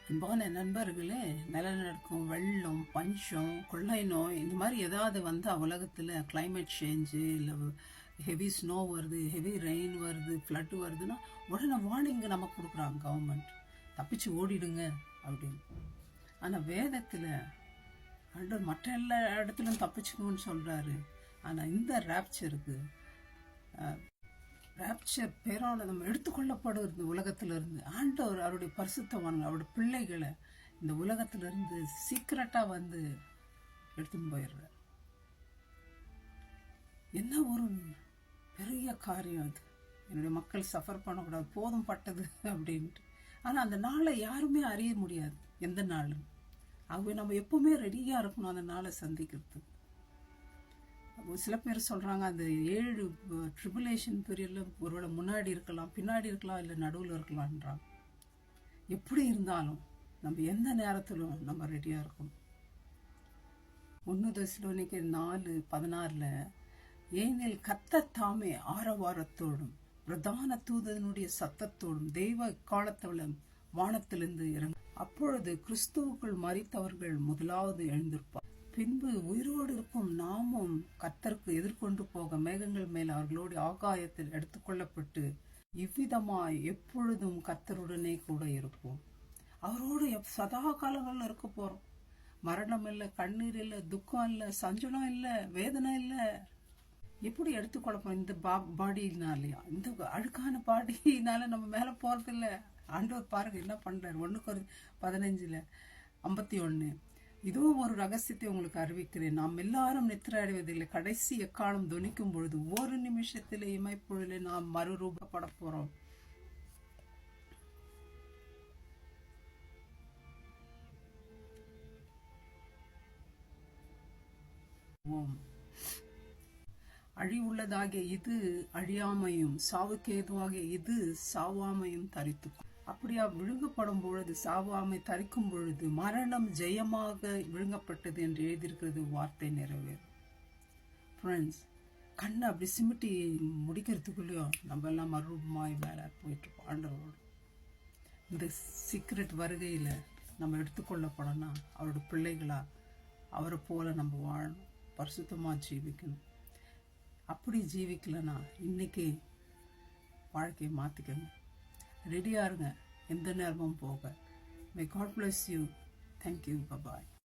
அன்பான நண்பர்களே, நிலநடுக்கம், வெள்ளம், பஞ்சம், கொள்ளை நோய் இந்த மாதிரி ஏதாவது வந்து உலகத்தில் கிளைமேட் சேஞ்சு இல்லை ஹெவி ஸ்னோ வருது, ஹெவி ரெயின் வருது, ஃப்ளட் வருதுன்னா உடனே வார்னிங் நமக்கு கொடுக்குறாங்க கவர்மெண்ட், தப்பிச்சு ஓடிடுங்க அப்படின்னு. ஆனால் வேதத்தில் ஆண்டவர் மற்ற எல்லா இடத்துலையும் தப்பிச்சுக்கணும்னு சொல்கிறாரு. ஆனால் இந்த ராப்சருக்கு ராப்சர் பேரால் நம்ம எடுத்துக்கொள்ளப்படுறது உலகத்திலிருந்து. ஆண்டவர் அவருடைய பரிசுத்தவான்கள், அவருடைய பிள்ளைகளை இந்த உலகத்திலிருந்து சீக்கிரட்டாக வந்து எடுத்துன்னு போயிடுறார். என்ன ஒரு பெரிய காரியம் அது. என்னுடைய மக்கள் சஃபர் பண்ணக்கூடாது, போதும் பட்டது அப்படின்ட்டு. ஆனால் அந்த நாளை யாருமே அறிய முடியாது, எந்த நாளும். ஆகவே நம்ம எப்பவுமே ரெடியாக இருக்கணும் அந்த நாளை சந்திக்கிறதுக்கு. சில பேர் சொல்கிறாங்க அந்த 7 ட்ரிபுலேஷன் பீரியடில் ஒருவேளை முன்னாடி இருக்கலாம், பின்னாடி இருக்கலாம், இல்லை நடுவில் இருக்கலான்றாங்க. எப்படி இருந்தாலும் நம்ம எந்த நேரத்திலும் நம்ம ரெடியாக இருக்கணும். 1 தெசலோனிக்கே 4:16 ஏனெனில் கர்த்தர் தாமே ஆரவாரத்தோடும் பிரதான தூதனுடைய சத்தத்தோடும் தெய்வ காலத்தவளும் வானத்திலிருந்து இறங்கும். அப்பொழுது கிறிஸ்துவுக்குள் மரித்தவர்கள் முதலாவது எழுந்திருப்பார். பின்பு உயிரோடு இருக்கும் நாமும் கர்த்தருக்கு எதிர்கொண்டு போக மேகங்கள் மேல் அவர்களோடு ஆகாயத்தில் எடுத்துக்கொள்ளப்பட்டு இவ்விதமாய் எப்பொழுதும் கர்த்தருடனே கூட இருப்போம். அவரோடு சதா காலங்களில் இருக்க போறோம். மரணம் இல்லை, கண்ணீர் இல்லை, துக்கம் இல்லை, சஞ்சலம் இல்லை, வேதனை இல்லை. எப்படி எடுத்துக்கொள்ளப்போம் இந்த பாடினாலையா? இந்த அழுக்கான பாடினால நம்ம மேல போறதில்ல. ஆண்டவர் பாருங்க என்ன பண்றாரு. 1:15 இதோ ஒரு ரகசியத்தை உங்களுக்கு அறிவிக்கிறேன், நாம் எல்லாரும் நித்திரை அடைவதில்லை, கடைசி எக்காலம் துணிக்கும் பொழுது ஒரு நிமிஷத்திலே இமைப்பொழுதிலே நாம் மறுரூபப்பட போறோம். அழிவுள்ளதாகிய இது அழியாமையும் சாவுக்கு ஏதுவாகிய இது சாவாமையும் தரித்துக்கும். அப்படியா விழுங்கப்படும் பொழுது, சாவாமை தரிக்கும் பொழுது மரணம் ஜெயமாக விழுங்கப்பட்டது என்று எழுதியிருக்கிறது. வார்த்தை நிறைவேறும். ஃப்ரெண்ட்ஸ், கண்ணை அப்படி சிமிட்டி முடிக்கிறதுக்குள்ளேயும் நம்ம எல்லாம் மறுரூபமாய் மேலே போயிட்டு இருப்போம் ஆண்டவரோடு. இந்த சீக்ரெட் வருகையில் நம்ம எடுத்துக்கொள்ளப்படணும். அவரோட பிள்ளைகளா அவரை போல நம்ம வாழணும், பரிசுத்தமாக ஜீவிக்கணும். அப்படி ஜீவிக்கலன்னா இன்னைக்கு வாழ்க்கையை மாற்றிக்கணும். ரெடியாக இருங்க, எந்த நேரமும் போக. May God bless you. Thank you. Bye.